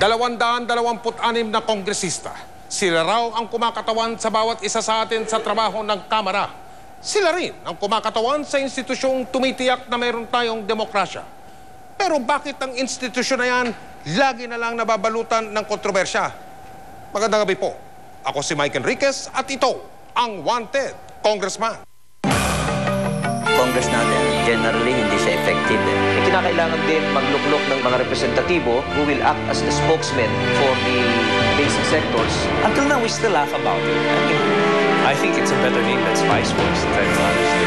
226 na kongresista. Sila raw ang kumakatawan sa bawat isa sa atin sa trabaho ng Kamara. Sila rin ang kumakatawan sa institusyong tumitiyak na mayroon tayong demokrasya. Pero bakit ang institusyon na yan lagi na lang nababalutan ng kontrobersya? Magandang gabi po. Ako si Mike Enriquez at ito ang Wanted Congressman. Congress natin, generally, hindi siya effective. Kinakailangan din magluklok ng mga representatibo who will act as the spokesman for the basic sectors. Until now, we still laugh about it. I think it's a better name than Spice Boys, to tell you honestly.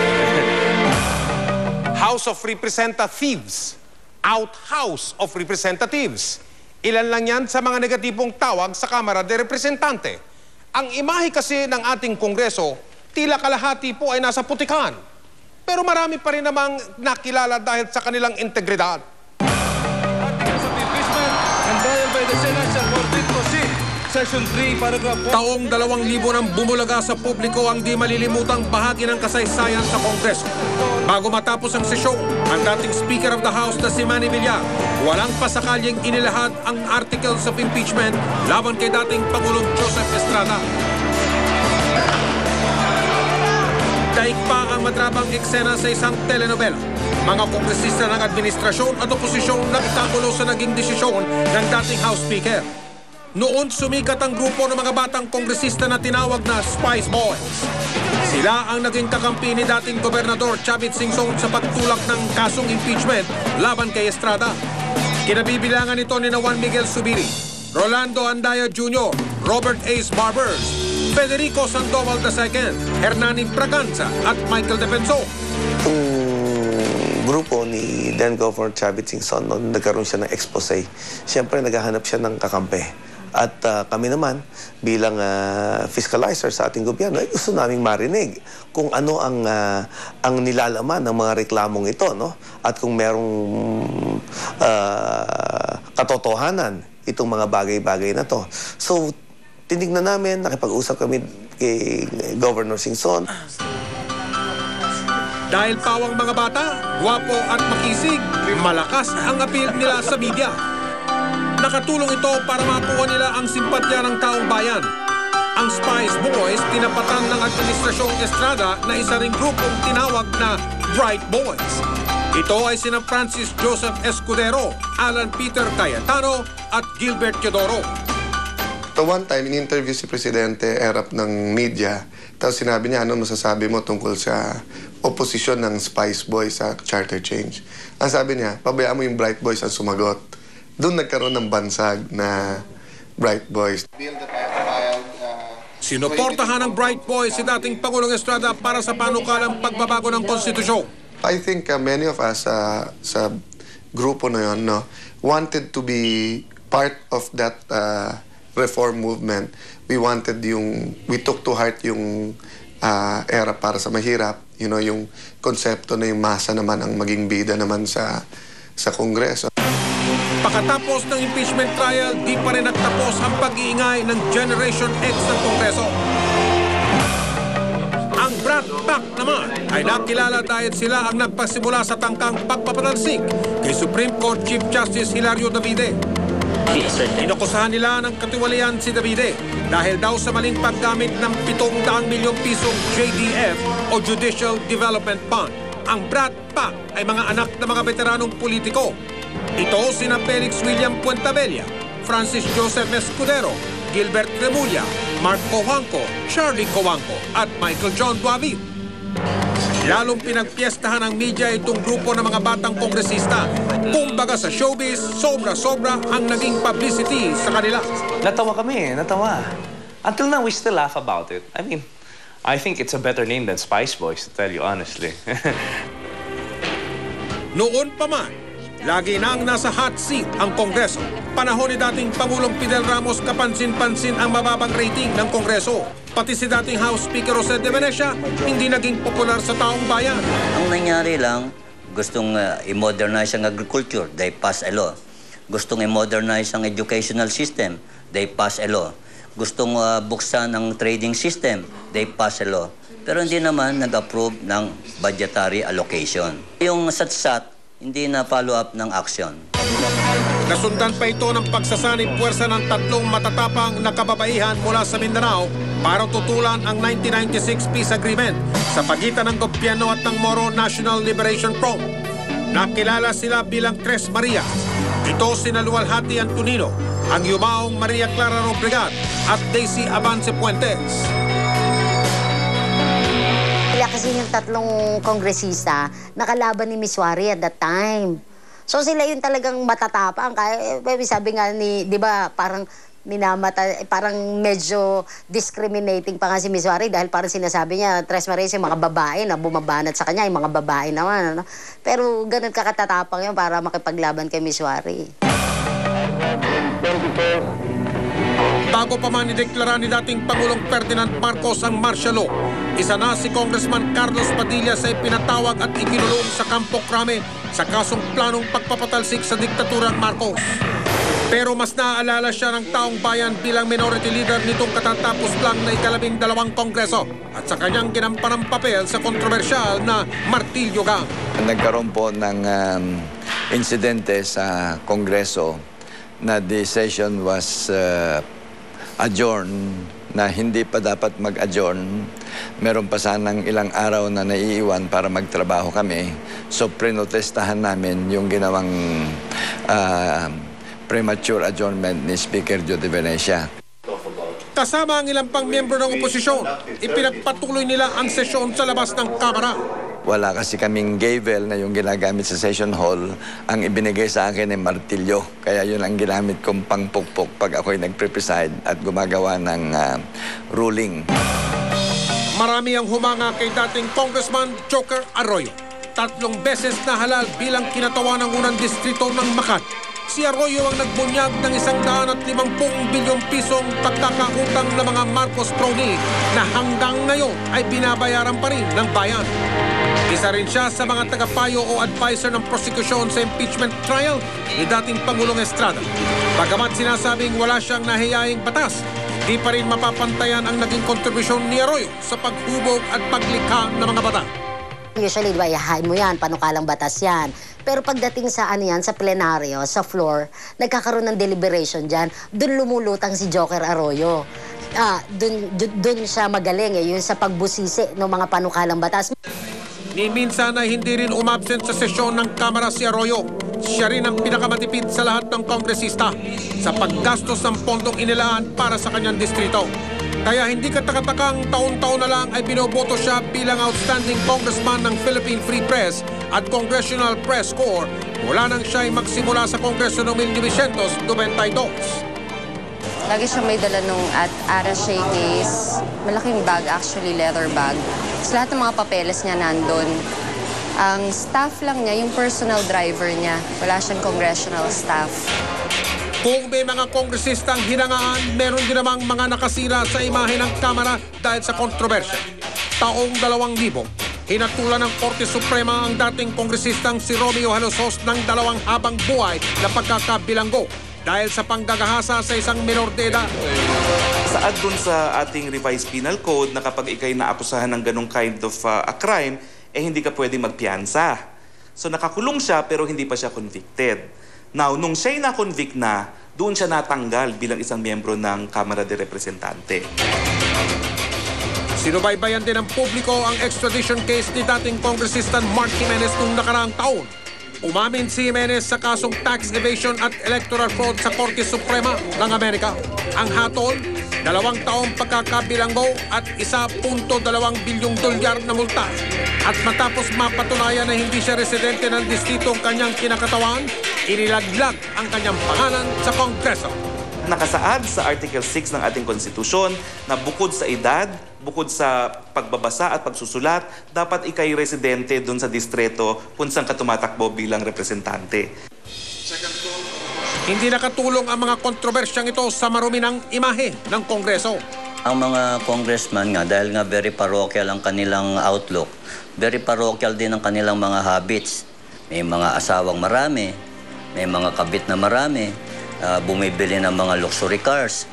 House of Representatives. Out House of Representatives. Ilan lang yan sa mga negatibong tawag sa Kamara de Representante. Ang imahe kasi ng ating Kongreso, tila kalahati po ay nasa putikan. Pero marami pa rin namang nakilala dahil sa kanilang integridad. Taong 2000 nang bumulaga sa publiko ang di malilimutang bahagi ng kasaysayan sa Kongreso. Bago matapos ang sesyon, ang dating Speaker of the House na si Manny Villar, walang pasakalyang inilahad ang articles of impeachment laban kay dating Pangulong Joseph Estrada. Daig pa ang matrabang eksena sa isang telenovela. Mga kongresista ng administrasyon at oposisyon nagkagulo sa naging desisyon ng dating House Speaker. Noon sumikat ang grupo ng mga batang kongresista na tinawag na Spice Boys. Sila ang naging kakampi ni dating Gobernador Chavit Singson sa pagtulak ng kasong impeachment laban kay Estrada. Kinabibilangan ito ni Juan Miguel Zubiri, Rolando Andaya Jr., Robert Ace Barbers, Federico Sandoval II, Hernanin Braganza at Michael Defensor. Itong grupo ni then Governor Chavit Singson, noon nagkaroon siya ng expose, siyempre naghahanap siya ng kakampi. At kami naman, bilang fiscalizer sa ating gobyerno, ay gusto naming marinig kung ano ang nilalaman ng mga reklamong ito, no? At kung merong katotohanan itong mga bagay-bagay na to. So, tinignan namin, nakipag-usap kami kay Governor Singson. Dahil pawang mga bata, gwapo at makisig, malakas ang appeal nila sa media. Nakatulong ito para makuha nila ang simpatya ng taong bayan. Ang Spice Boys tinapatan ng Administrasyong Estrada na isa ring grupong tinawag na Bright Boys. Ito ay sina Francis Joseph Escudero, Alan Peter Cayetano at Gilbert Teodoro. So one time, in-interview si Presidente Erap ng media. Tapos sinabi niya, ano masasabi mo tungkol sa oposisyon ng Spice Boys sa charter change? Ang sabi niya, pabayaan mo yung Bright Boys ang sumagot. Doon nagkaroon ng bansag na Bright Boys. Sinuportahan ng Bright Boys si dating Pangulong Estrada para sa panukalang pagbabago ng konstitusyon. I think many of us sa grupo na yun, no, wanted to be part of that reform movement. We took to heart yung era para sa mahirap, yung konsepto na yung masa naman ang maging bida naman sa Kongreso. Pagkatapos ng impeachment trial, di pa rin nagtapos ang pag-iingay ng Generation X ng Kongreso. Ang Brat Pack naman ay nakilala dahil sila ang nagpasimula sa tangkang pagpapatalsik kay Supreme Court Chief Justice Hilario Davide. Inakusahan nila ng katiwalian si Davide dahil daw sa maling paggamit ng 700 milyong pisong JDF o Judicial Development Fund. Ang Brat Pack ay mga anak ng mga veteranong politiko. Ito sina Felix William Puentabella, Francis Joseph Escudero, Gilbert Remulla, Mark Cojuangco, Charlie Cojuangco at Michael John Duavit. Lalong pinagpiestahan ng media itong grupo ng mga batang kongresista. Kumbaga sa showbiz, sobra-sobra ang naging publicity sa kanila. Natawa kami, natawa. Until now, we still laugh about it. I think it's a better name than Spice Boys, to tell you honestly. Noon pa man, lagi nang nasa hot seat ang Kongreso. Panahon ni dating Pangulong Fidel Ramos, kapansin-pansin ang mababang rating ng Kongreso. Pati si dating House Speaker Jose de Venecia, hindi naging popular sa taong bayan. Ang nangyari lang, gustong i-modernize ang agriculture, they pass a law. Gustong i-modernize ang educational system, they pass a law. Gustong buksan ang trading system, they pass a law. Pero hindi naman nag-approve ng budgetary allocation. Yung satsat, hindi na follow up ng action. Nasundan pa ito ng pagsasanib puwersa ng tatlong matatapang na kababaihan mula sa Mindanao para tutulan ang 1996 peace agreement sa pagitan ng gobyerno at ng Moro National Liberation Front. Nakilala sila bilang Tres Marias. Ito sina Luwalhati Antonino, ang yumaong Maria Clara Robregat at Daisy Avance Puentes. Kaya kasi yung tatlong kongresista nakalaban ni Miss Wari at that time. So sila yung talagang matatapang. Kaya sabi nga ni, di ba, parang parang medyo discriminating pa nga si Miss Wari dahil parang sinasabi niya, Tres Marias yung mga babae na bumabanat sa kanya, yung mga babae naman. Ano? Pero ganun kakatatapang yun para makipaglaban kay Miss Wari. Bago pa man ideklara ni dating Pangulong Ferdinand Marcos ang martial law, isa na si Congressman Carlos Padilla sa ipinatawag at ikinulong sa Campo Crame sa kasong planong pagpapatalsik sa diktaturang Marcos. Pero mas naaalala siya ng taong bayan bilang minority leader nitong katatapos lang na ika-12 kongreso at sa kanyang ginampan ng papel sa kontrobersyal na Martilyo Gang. Nagkaroon po ng insidente sa kongreso na the session was adjourn, na hindi pa dapat mag-adjourn. Meron pa sanang ilang araw na naiiwan para magtrabaho kami. So, prinotestahan namin yung ginawang premature adjournment ni Speaker Joe De Venecia. Kasama ang ilang pang miyembro ng oposisyon, ipinagpatuloy nila ang sesyon sa labas ng Kamara. Wala kasi kaming gavel na yung ginagamit sa session hall. Ang ibinigay sa akin ay martilyo. Kaya yun ang ginamit kong pangpukpok pag ako'y nagpre-preside at gumagawa ng ruling. Marami ang humanga kay dating Congressman Joker Arroyo. 3 beses na halal bilang kinatawan ng unang distrito ng Makati. Si Arroyo ang nagbunyag ng 150 bilyong pisong pagkakautang ng mga Marcos crony na hanggang ngayon ay binabayaran pa rin ng bayan. Isa rin siya sa mga tagapayo o advisor ng prosecution sa impeachment trial ni dating Pangulong Estrada. Bagamat sinasabing wala siyang nahiyaing batas, di pa rin mapapantayan ang naging kontribusyon ni Arroyo sa paghubog at paglikha ng mga bata. Usually, diba, ihahain mo yan, panukalang batas yan. Pero pagdating sa yan, sa plenaryo, sa floor, nagkakaroon ng deliberation dyan, dun lumulutang si Joker Arroyo. Dun siya magaling, yung sa pagbusisi ng mga panukalang batas. Ni minsan ay hindi rin umabsent sa sesyon ng Kamara si Arroyo. Siya rin ang pinakamatipid sa lahat ng kongresista sa paggastos ng pondong inilaan para sa kanyang distrito. Kaya hindi katakatakang taon-taon na lang ay binoboto siya bilang outstanding congressman ng Philippine Free Press at Congressional Press Corps mula nang siya ay magsimula sa Kongreso noong 1992. Lagi siya may dala nung attaché case. Malaking bag, actually, leather bag. Tapos lahat ng mga papeles niya nandun. Ang staff lang niya, yung personal driver niya. Wala siyang congressional staff. Kung may mga kongresistang hinangaan, meron din namang mga nakasira sa imahe ng Kamara dahil sa kontrobersya. Taong 2000, hinatulan ng Korte Suprema ang dating kongresistang si Romeo Halosos ng 2 habang buhay na pagkakabilanggo dahil sa panggagahasa sa isang minor de edad. Saad dun sa ating revised penal code na kapag ikay naakusahan ng ganong kind of a crime, hindi ka pwede magpiyansa. So nakakulong siya pero hindi pa siya convicted. Now, nung siya'y na-convict na, doon siya natanggal bilang isang miyembro ng Kamara de Representante. Sinubaybayan din ng publiko ang extradition case ni dating kongresistan Mark Jimenez noong nakaraang taon. Umamin si Jimenez sa kasong tax evasion at electoral fraud sa Korte Suprema ng Amerika. Ang hatol, 2 taong pagkakabilanggo at 1.2 bilyong dolyar na multa. At matapos mapatunayan na hindi siya residente ng distritong kanyang kinakatawan, inilaglag ang kanyang pangalan sa Kongreso. Nakasaad sa Article 6 ng ating konstitusyon na bukod sa edad, bukod sa pagbabasa at pagsusulat, dapat ikay residente doon sa distrito kung saan ka tumatakbo bilang representante. Hindi nakatulong ang mga kontrobersyang ito sa marumi ng imahe ng Kongreso. Ang mga congressman nga, dahil nga very parochial ang kanilang outlook, very parochial din ang kanilang mga habits. May mga asawang marami, may mga kabit na marami, bumibili ng mga luxury cars,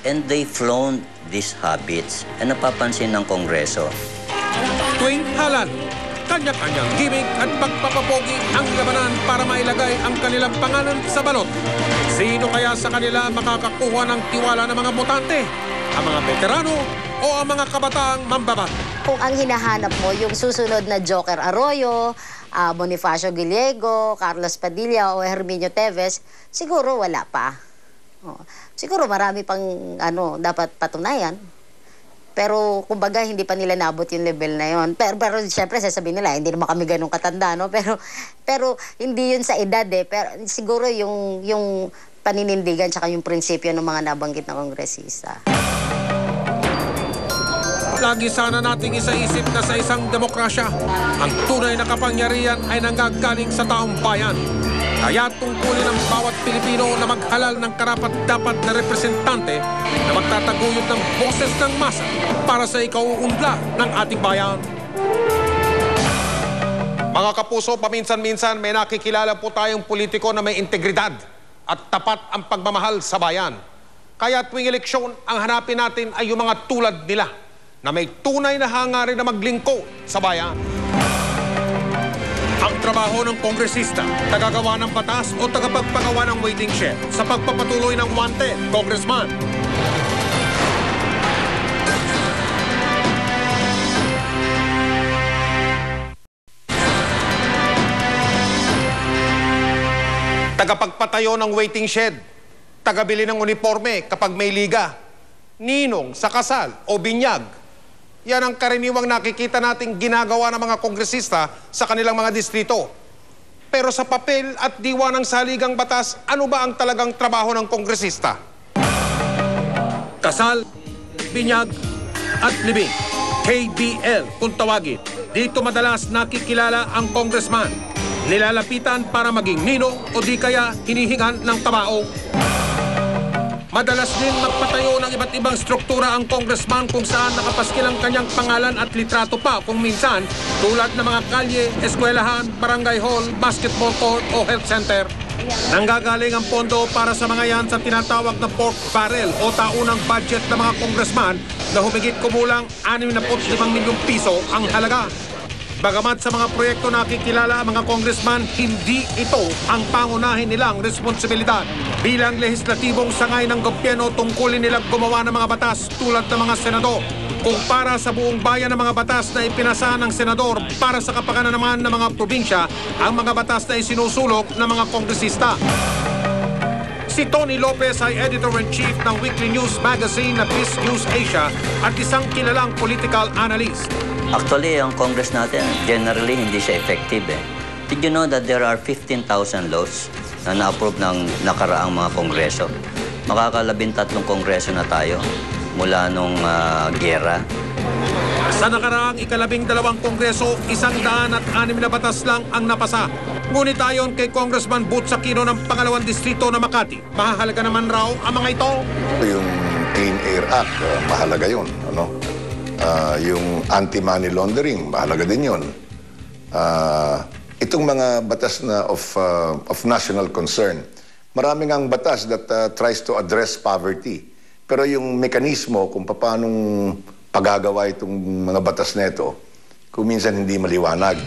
and they flaunt these habits. And napapansin ng Kongreso. Tuwing halal, kanya-kanyang gimmick at pagpapapogi ang labanan para mailagay ang kanilang pangalan sa balot. Sino kaya sa kanila makakakuha ng tiwala ng mga botante? Ang mga veterano o ang mga kabataang mambabat? Kung ang hinahanap mo, yung susunod na Joker Arroyo, Bonifacio Gallego, Carlos Padilla o Herminio Teves, siguro wala pa. Siguro marami pang dapat patunayan. Pero kumbaga hindi pa nila nabot yung level na yon. Pero siyempre sasabihin nila, hindi naman kami ganun katanda, no? Pero hindi yun sa edad eh. Pero siguro yung paninindigan tsaka yung prinsipyo ng mga nabanggit na kongresista. Lagi sana nating isaisip na sa isang demokrasya, ang tunay na kapangyarihan ay nanggagaling sa taong bayan. Kaya tungkulin ng bawat Pilipino na maghalal ng karapat-dapat na representante na magtataguyod ng boses ng masa para sa ikauunlad ng ating bayan. Mga kapuso, paminsan-minsan may nakikilala po tayong politiko na may integridad at tapat ang pagmamahal sa bayan. Kaya tuwing eleksyon, ang hanapin natin ay yung mga tulad nila na may tunay na hangarin na maglingkod sa bayan. Ang trabaho ng kongresista, tagagawa ng batas o tagapagpagawa ng waiting shed sa pagpapatuloy ng wanted, congressman. Tagapagpatayo ng waiting shed, tagabili ng uniforme kapag may liga, ninong sa kasal o binyag. Yan ang karaniwang nakikita nating ginagawa ng mga kongresista sa kanilang mga distrito. Pero sa papel at diwa ng saligang batas, ano ba ang talagang trabaho ng kongresista? Kasal, binyag, at libing. KBL kung tawagin. Dito madalas nakikilala ang congressman. Nilalapitan para maging ninong o di kaya hinihingan ng tabao. Madalas din magpatayo ng iba't ibang struktura ang congressman kung saan nakapaskil ang kanyang pangalan at litrato pa kung minsan tulad ng mga kalye, eskwelahan, barangay hall, basketball court o health center. Nanggagaling ang pondo para sa mga yan sa tinatawag na pork barrel o taunang budget ng mga congressman na humigit kumulang 65 milyong piso ang halaga. Bagamat sa mga proyekto nakikilala ang mga congressman, hindi ito ang pangunahin nilang responsibilidad. Bilang lehislatibong sangay ng gobyerno, tungkulin nilang gumawa ng mga batas tulad ng mga senador. Kung para sa buong bayan ng mga batas na ipinasa ng senador para sa kapakanan naman ng mga probinsya, ang mga batas na isinusulok ng mga kongresista. Si Tony Lopez ay editor-in-chief ng weekly news magazine na Peace News Asia at isang kilalang political analyst. Actually, ang Congress natin, generally, hindi siya effective eh. Did you know that there are 15,000 laws na na-approve ng nakaraang mga kongreso? Makaka-13 kongreso na tayo mula nung giyera. Sa nakaraang ika-12 kongreso, 106 na batas lang ang napasa. Ngunit ayon kay Congressman Butz Aquino ng pangalawang distrito na Makati, mahalaga naman raw ang mga ito. Yung Clean Air Act, mahalaga yun. Yung anti-money laundering, mahalaga din yun. Itong mga batas na of national concern, maraming ang batas that tries to address poverty. Pero yung mekanismo kung paano pagagawa itong mga batas na ito, kung minsan hindi maliwanag.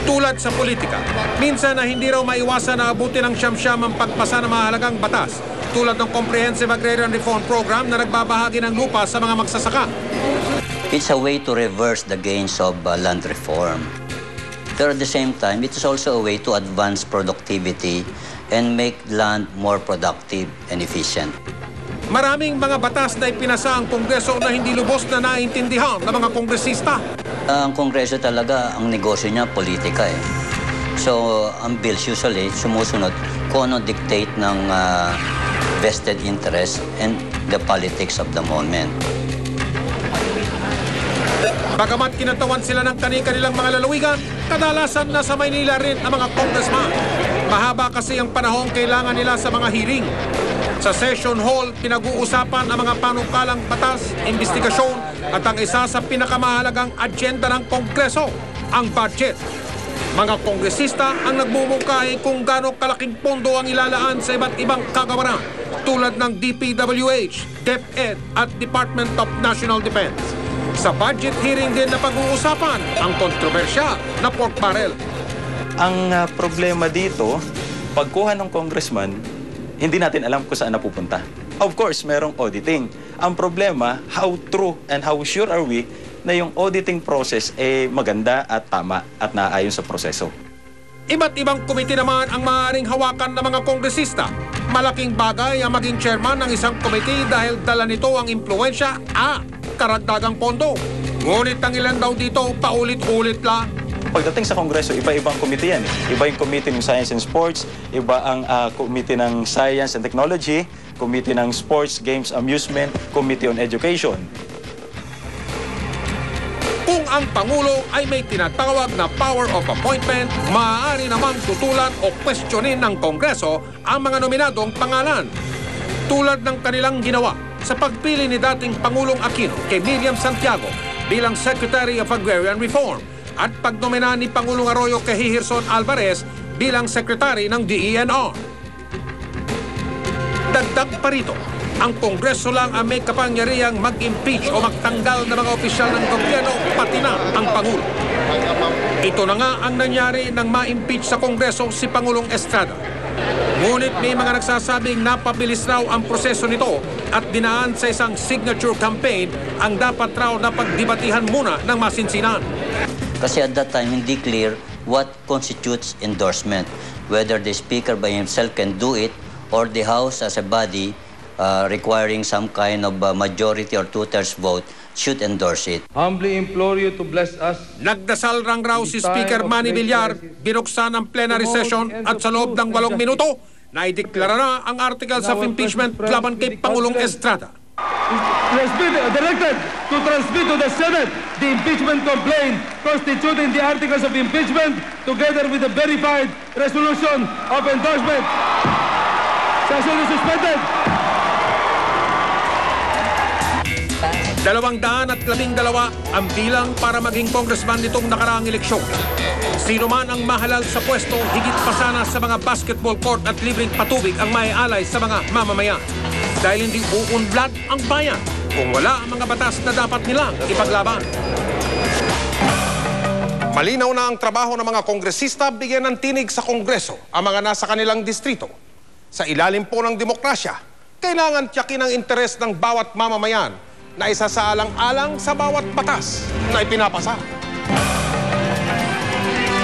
Tulad sa politika, minsan na hindi raw maiwasan na abutin ng siyam-siyam ang pagpasa ng mahalagang batas, tulad ng Comprehensive Agrarian Reform Program na nagbabahagi ng lupa sa mga magsasaka. It's a way to reverse the gains of land reform. Pero at the same time, it is also a way to advance productivity and make land more productive and efficient. Maraming mga batas na ipinasa ang Kongreso na hindi lubos na naintindihan ng mga kongresista. Ang Kongreso talaga, ang negosyo niya, politika eh. So, ang bills usually sumusunod kung ano dictate ng vested interest and the politics of the moment. Bagamat kinatawan sila ng kani-kanilang mga lalawigan, kadalasan nasa Maynila rin ang mga congressman. Mahaba kasi ang panahong kailangan nila sa mga hearing. Sa session hall, pinag-uusapan ang mga panukalang batas, investigasyon at ang isa sa pinakamahalagang agenda ng Kongreso, ang budget. Mga kongresista ang nagmumungkahi kung gaano kalaking pondo ang ilalaan sa iba't ibang kagawaran. tulad ng DPWH, DepEd at Department of National Defense. Sa budget hearing din na pag-uusapan ang kontrobersyal na pork barrel. Ang problema dito, pagkuha ng congressman, hindi natin alam kung saan napupunta. Of course, merong auditing. Ang problema, how true and how sure are we na yung auditing process maganda at tama at naayon sa proseso. Iba't ibang komite naman ang maaaring hawakan ng mga kongresista. Malaking bagay ang maging chairman ng isang komite dahil dala nito ang impluensya at karagdagang pondo. Ngunit ang ilan daw dito paulit-ulit lang. Pagdating sa Kongreso, iba-ibang komite yan. Iba yung komite ng Science and Sports, iba ang komite ng Science and Technology, komite ng Sports, Games, Amusement, Committee on Education. Kung ang Pangulo ay may tinatawag na power of appointment, maaari namang tutulan o questionin ng Kongreso ang mga nominadong pangalan. Tulad ng kanilang ginawa sa pagpili ni dating Pangulong Aquino kay Miriam Santiago bilang Secretary of Agrarian Reform at pagnomina ni Pangulong Arroyo kay Hirson Alvarez bilang Secretary ng DENR. Dagdag pa rito, ang Kongreso lang ang may kapangyarihang mag-impeach o magtanggal ng mga opisyal ng gobyerno, pati na ang Pangulo. Ito na nga ang nangyari nang ma-impeach sa Kongreso si Pangulong Estrada. Ngunit may mga nagsasabing napabilis raw ang proseso nito at dinaan sa isang signature campaign ang dapat raw na pagdibatihan muna ng masinsinan. Kasi at that time, hindi clear what constitutes endorsement. Whether the Speaker by himself can do it or the House as a body requiring some kind of majority or two-thirds vote should endorse it. Humbly implore you to bless us. Nagdasal rang raw si Speaker Manny Villar, binuksan ang plenary session at sa loob ng 8 minuto, naideklara na ang articles of impeachment laban kay Pangulong Estrada. Directed to transmit to the Senate the impeachment complaint constituting the articles of impeachment together with the verified resolution of endorsement. Session is suspended. 212 ang bilang para maging congressman nitong nakaraang eleksyon. Sino man ang mahalal sa pwesto, higit pa sana sa mga basketball court at libreng patubig ang maialay sa mga mamamayan. Dahil hindi uunlad ang bayan kung wala ang mga batas na dapat nilang ipaglaban. Malinaw na ang trabaho ng mga kongresista, bigyan ng tinig sa Kongreso ang mga nasa kanilang distrito. Sa ilalim po ng demokrasya, kailangan tiyakin ang interes ng bawat mamamayan na isasaalang-alang sa bawat batas na ipinapasa.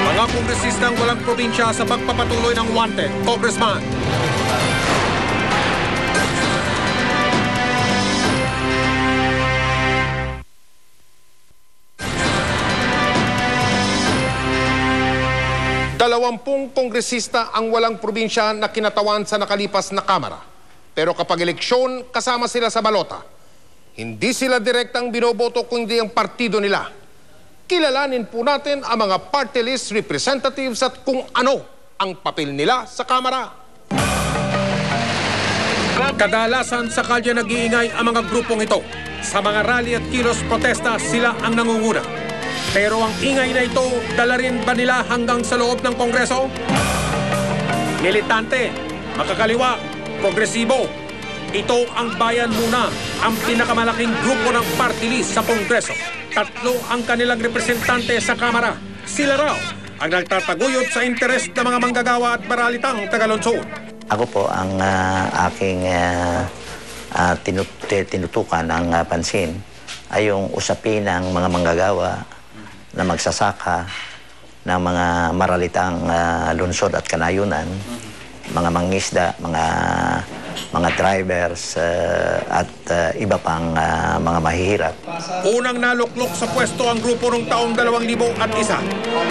Mga kongresistang walang probinsya sa pagpapatuloy ng wanted, Congressman. Dalawampung kongresista ang walang probinsya na kinatawan sa nakalipas na Kamara. Pero kapag eleksyon, kasama sila sa balota. Hindi sila direktang binoboto kundi ang partido nila. Kilalanin po natin ang mga party list representatives at kung ano ang papel nila sa Kamara. Kadalasan sa kalye nag-iingay ang mga grupong ito. Sa mga rally at kilos protesta, sila ang nangunguna. Pero ang ingay na ito, dala rin ba nila hanggang sa loob ng Kongreso? Militante, makakaliwa, progresibo. Ito ang bayan muna, ang pinakamalaking grupo ng party list sa Kongreso. 3 ang kanilang representante sa Kamara. Sila raw ang nagtataguyod sa interes ng mga manggagawa at maralitang tagalungsod. Ako po ang aking tinutukan ng pansin ay yung usapin ng mga manggagawa na magsasaka ng mga maralitang lungsod at kanayunan, mga mangisda, mga drivers at iba pang mga mahihirap. Unang naluklok sa pwesto ang grupo noong taong 2001.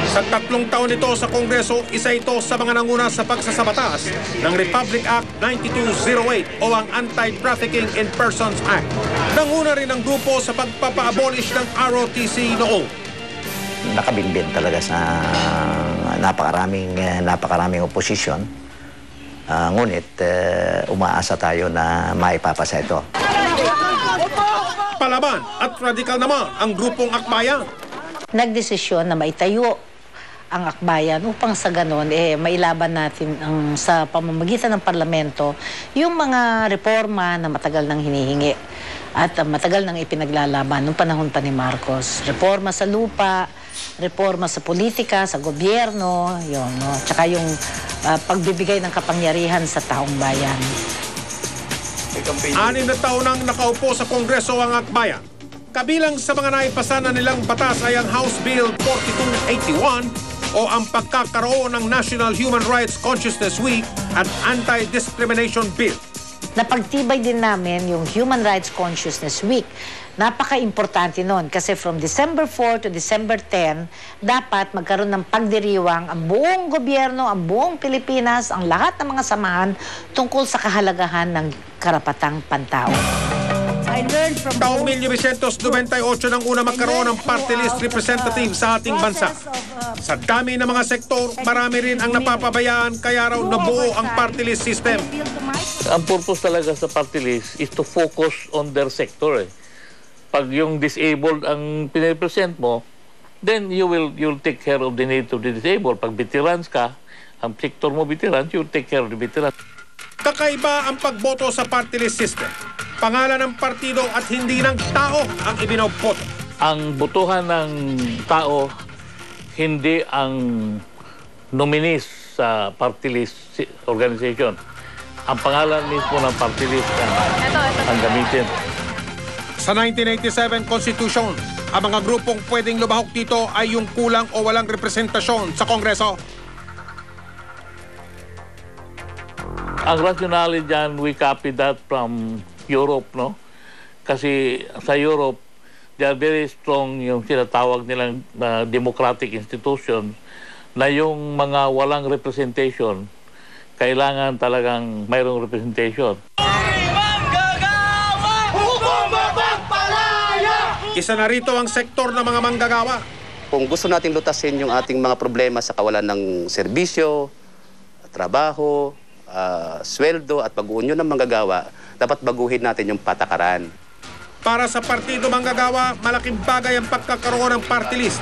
Sa 3 taon nito sa Kongreso, isa ito sa mga nanguna sa pagsasabatas ng Republic Act 9208 o ang Anti-Trafficking in Persons Act. Nanguna rin ang grupo sa pagpapa-abolish ng ROTC noong. Nakabinbin talaga sa napakaraming oposisyon. Ngunit umaasa tayo na maipapasa ito. Palaban at radikal naman ang grupong akbayan. Nagdesisyon na maitayo ang akbayan upang sa ganon, mailaban natin sa pamamagitan ng parlamento yung mga reforma na matagal nang hinihingi at matagal nang ipinaglalaban nung panahon pa ni Marcos. Reforma sa lupa, reforma sa politika, sa gobyerno, yun, no? Tsaka yung pagbibigay ng kapangyarihan sa taong bayan. 6 na taon nang nakaupo sa Kongreso ang akbayan. Kabilang sa mga naipasa na nilang batas ay ang House Bill 4281 o ang pagkakaroon ng National Human Rights Consciousness Week at Anti-Discrimination Bill. Napagtibay din namin yung Human Rights Consciousness Week. Napaka-importante nun kasi from December 4 to December 10, dapat magkaroon ng pagdiriwang ang buong gobyerno, ang buong Pilipinas, ang lahat ng mga samahan tungkol sa kahalagahan ng karapatang pantao. Taong 1998 nang una magkaroon ng party list representative sa ating bansa. Sa dami ng mga sektor, marami rin ang napapabayaan kaya raw nabuo ang party list system. Ang purpose talaga sa party list is to focus on their sector. Pag yung disabled ang pinipresent mo, then you'll take care of the needs of the disabled. Pag veterans ka, ang sector mo veterans, you'll take care of the veterans. Kakaiba ang pagboto sa party list system. Pangalan ng partido at hindi ng tao ang ibinoboto. Ang botohan ng tao, hindi ang nominees sa party list organization. Ang pangalan mismo ng party list ang gamitin. Sa 1987 Constitution, ang mga grupong pwedeng lumahok dito ay yung kulang o walang representasyon sa Kongreso. Ang rationale dyan, we copy that from Europe, no? Kasi sa Europe, they are very strong yung sinatawag nilang democratic institutions na yung mga walang representation, kailangan talagang mayroong representation. Isa na rito ang sektor ng mga manggagawa. Kung gusto nating lutasin yung ating mga problema sa kawalan ng serbisyo, trabaho, sweldo at pag-uunyo ng manggagawa, dapat baguhin natin yung patakaran. Para sa partido manggagawa, malaking bagay ang pagkakaroon ng party list.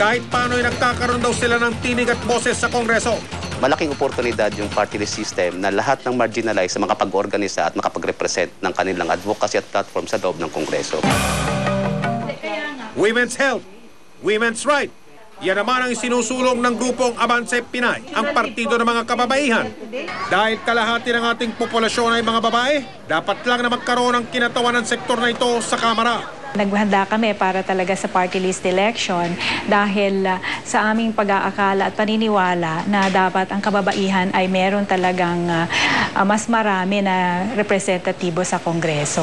Kahit paano'y nagkakaroon daw sila ng tinig at boses sa Kongreso. Malaking oportunidad yung party list system na lahat ng marginalized sa makapag-organisa at makapag-represent ng kanilang advocacy at platform sa loob ng Kongreso. Women's health, women's right. Yan naman ang sinusulong ng grupong Avance Pinay, ang partido ng mga kababaihan. Dahil kalahati ng ating populasyon ay mga babae, dapat lang na magkaroon ng kinatawan ng sektor na ito sa Kamara. Naghanda kami para talaga sa party list election dahil sa aming pag-aakala at paniniwala na dapat ang kababaihan ay meron talagang mas marami na representatibo sa Kongreso.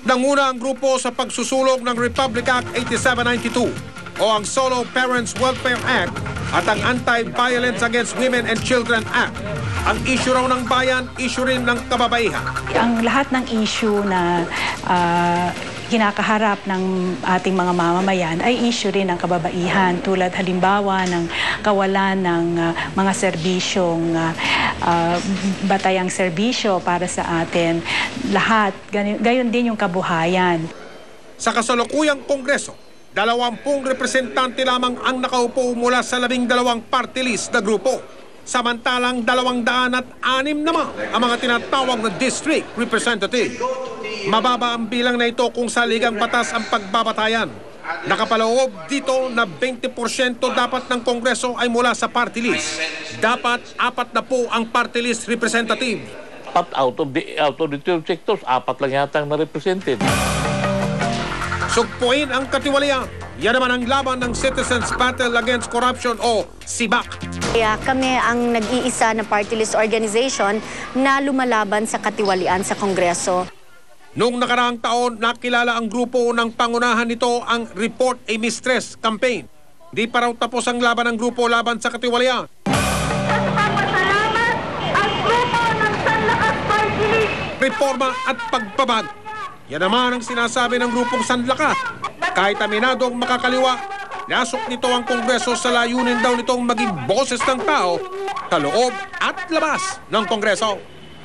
Nanguna ang grupo sa pagsusulong ng Republic Act 8792 o ang Solo Parents Welfare Act at ang Anti-Violence Against Women and Children Act. Ang issue raw ng bayan, issue rin ng kababaihan. Ang lahat ng issue na kinakaharap ng ating mga mamamayan ay issue rin ng kababaihan, tulad halimbawa ng kawalan ng mga serbisyong batayang serbisyo para sa atin. Lahat, gayon din yung kabuhayan. Sa kasalukuyang Kongreso, 20 representante lamang ang nakaupo mula sa 12 party list na grupo. Samantalang 206 naman ang mga tinatawag na district representative. Mababa ang bilang na ito kung sa ligang batas ang pagbabatayan. Nakapaloob dito na 20% dapat ng Kongreso ay mula sa party list. Dapat 4 na po ang party list representative. Out of the 12 sectors, 4 lang yata ang na-represented. Sugpuin ang katiwalian. Yan naman ang laban ng Citizens Battle Against Corruption o CBAC. Kaya kami ang nag-iisa na party list organization na lumalaban sa katiwalian sa Kongreso. Noong nakaraang taon, nakilala ang grupo ng pangunahan nito ang Report a Mistress campaign. Di pa raw tapos ang laban ng grupo laban sa katiwalian. Reforma at pagbabago. Yan naman ang sinasabi ng grupong Sanlakas. Kahit aminadong makakaliwa, nasok nito ang Kongreso sa layunin daw nitong maging boses ng tao sa loob at labas ng Kongreso.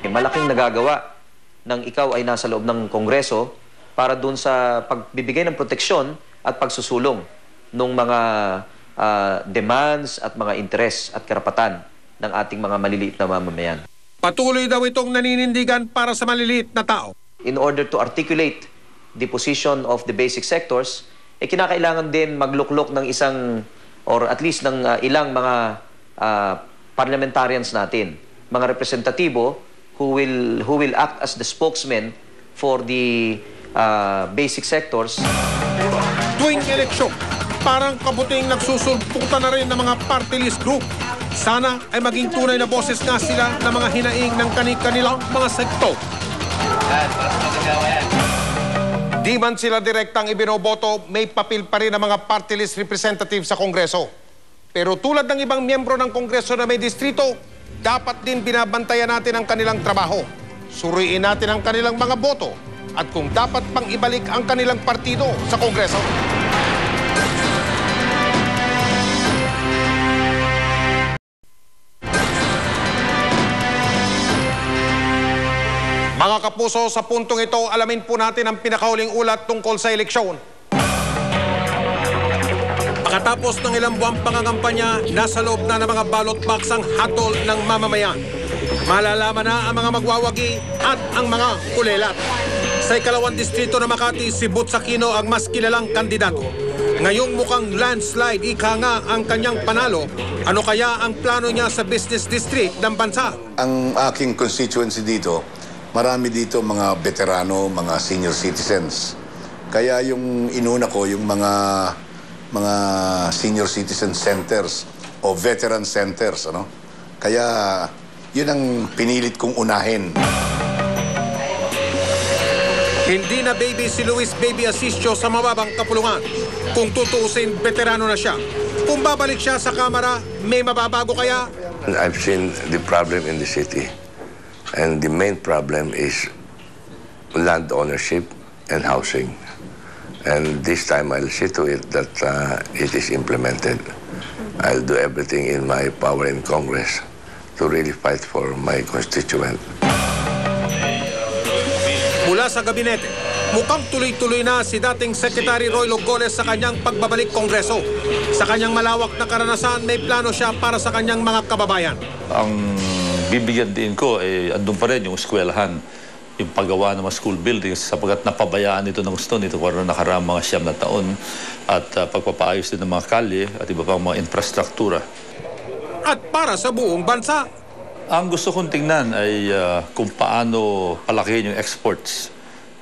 Malaking nagagawa nang ikaw ay nasa loob ng Kongreso para dun sa pagbibigay ng proteksyon at pagsusulong ng mga demands at mga interes at karapatan ng ating mga maliliit na mamamayan. Patuloy daw itong naninindigan para sa maliliit na tao. In order to articulate the position of the basic sectors, kinakailangan din magluklok ng isang or at least ng ilang mga parliamentarians natin, mga representatibo who will act as the spokesmen for the basic sectors. Tuwing eleksyon, parang kabuting nagsusulputan na rin ng mga party list group. Sana ay maging tunay na boses nga sila ng mga hinaing ng kanilang mga sektor. Di man sila direktang ibinoboto, may papel pa rin ang mga party list representative sa Kongreso. Pero tulad ng ibang miyembro ng Kongreso na may distrito, dapat din binabantayan natin ang kanilang trabaho. Suriin natin ang kanilang mga boto at kung dapat pang ibalik ang kanilang partido sa Kongreso. Mga kapuso, sa puntong ito, alamin po natin ang pinakahuling ulat tungkol sa eleksyon. Pagkatapos ng ilang buwang pangangampanya, nasa loob na ng mga ballot box ang hatol ng mamamayan. Malalaman na ang mga magwawagi at ang mga kulelat. Sa ikalawang distrito ng Makati, si Butz Aquino ang mas kilalang kandidato. Ngayong mukhang landslide, ika nga ang kanyang panalo. Ano kaya ang plano niya sa business district ng bansa? Ang aking constituency dito, marami dito mga veterano, mga senior citizens. Kaya yung inuna ko, yung mga senior citizen centers o veteran centers, ano? Kaya yun ang pinilit kong unahin. Hindi na baby si Luis Baby Asisio sa mababang kapulungan. Kung tutuusin, veterano na siya. Kung babalik siya sa Kamara, may mababago kaya? I've seen the problem in the city. And the main problem is land ownership and housing. And this time I'll see to it that it is implemented. I'll do everything in my power in Congress to really fight for my constituent. Mula sa gabinete, mukhang tuloy-tuloy na si dating Secretary Roy Logoles sa kanyang pagbabalik Kongreso. Sa kanyang malawak na karanasan, may plano siya para sa kanyang mga kababayan. Ang bibigyan din ko, andun pa rin yung eskwelahan, yung paggawa ng mga school buildings sapagkat napabayaan ito ng gusto nito kung nakaraan mga 9 na taon at pagpapaayos din ng mga kalye at iba pang mga infrastruktura. At para sa buong bansa, ang gusto kong tingnan ay kung paano palakihin yung exports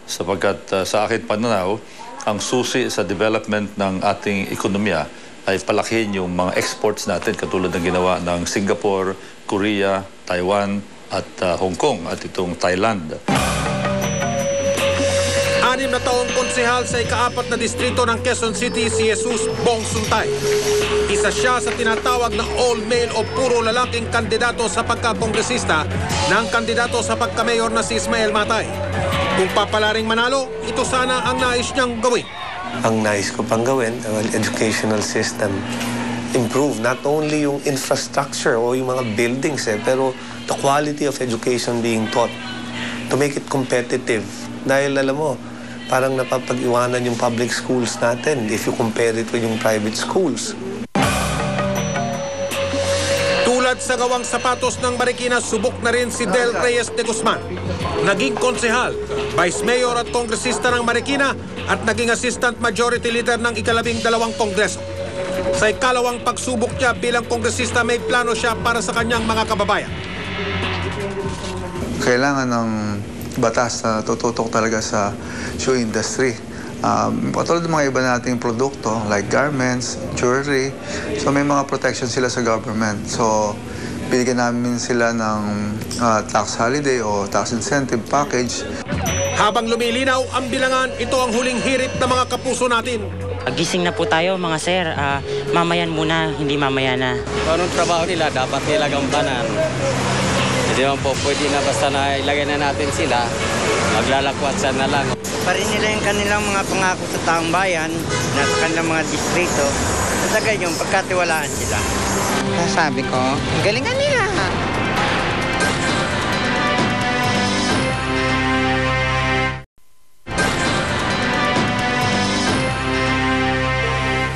sapagkat sa akin pananaw, ang susi sa development ng ating ekonomiya ay palakihin yung mga exports natin katulad ng ginawa ng Singapore, Korea, Taiwan at Hong Kong at itong Thailand. 6 na taong konsehal sa ika-4 na distrito ng Quezon City si Jesus Bong Suntay. Isa siya sa tinatawag na all-male o puro lalaking kandidato sa pagkakongresista ng kandidato sa pagkamayor na si Ismael Matay. Kung papalaring manalo, ito sana ang nais niyang gawin. Ang nais ko pang gawin, ang educational system, improve not only yung infrastructure o yung mga buildings, pero the quality of education being taught to make it competitive. Dahil alam mo, parang napapag-iwanan yung public schools natin if you compare it with yung private schools. Tulad sa gawang sapatos ng Marikina, subok na rin si Del Reyes de Guzman. Naging konsehal, vice mayor at kongresista ng Marikina at naging assistant majority leader ng ika-12 Kongreso. Sa ikalawang pagsubok niya bilang kongresista, may plano siya para sa kanyang mga kababayan. Kailangan ng batas na tututok talaga sa shoe industry. Patulad ng mga iba nating produkto like garments, jewelry, so may mga protection sila sa government. So binigyan namin sila ng tax holiday o tax incentive package. Habang lumilinaw ang bilangan, ito ang huling hirit ng mga kapuso natin. Gising na po tayo mga sir, mamayan muna, hindi mamaya na. Anong trabaho nila, dapat nila gampanan. Hindi naman po pwede na basta na ilagay na natin sila, maglalakwatsan na lang. Pa rin nila yung kanilang mga pangako sa taong bayan, na sa kanilang mga distrito, sa yung pagkatiwalaan sila. Sabi ko, galingan nila.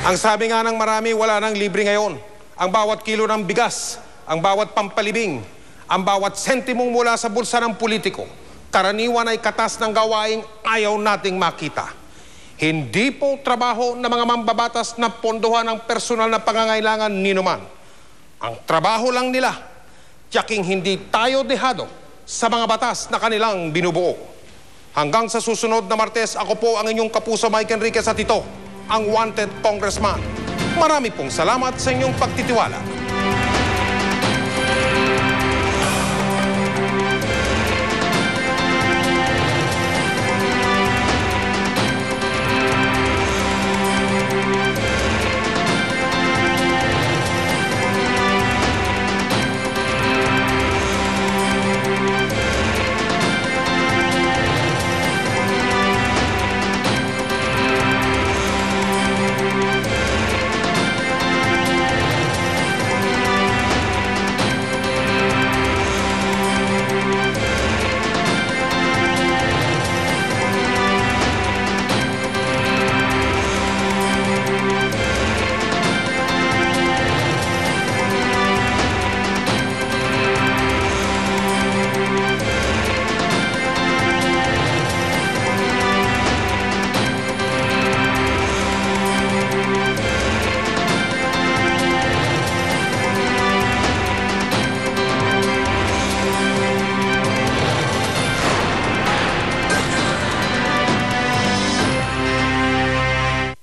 Ang Ang sabi nga ng marami, wala nang libre ngayon. Ang bawat kilo ng bigas, ang bawat pampalibing, ang bawat sentimong mula sa bulsa ng politiko, karaniwan ay katas ng gawaing ayaw nating makita. Hindi po trabaho ng mga mambabatas na pondohan ang personal na pangangailangan ninuman. Ang trabaho lang nila, tiyaking hindi tayo dehado sa mga batas na kanilang binubuo. Hanggang sa susunod na Martes, ako po ang inyong kapuso Mike Enriquez at ito, ang Wanted Congressman. Marami pong salamat sa inyong pagtitiwala.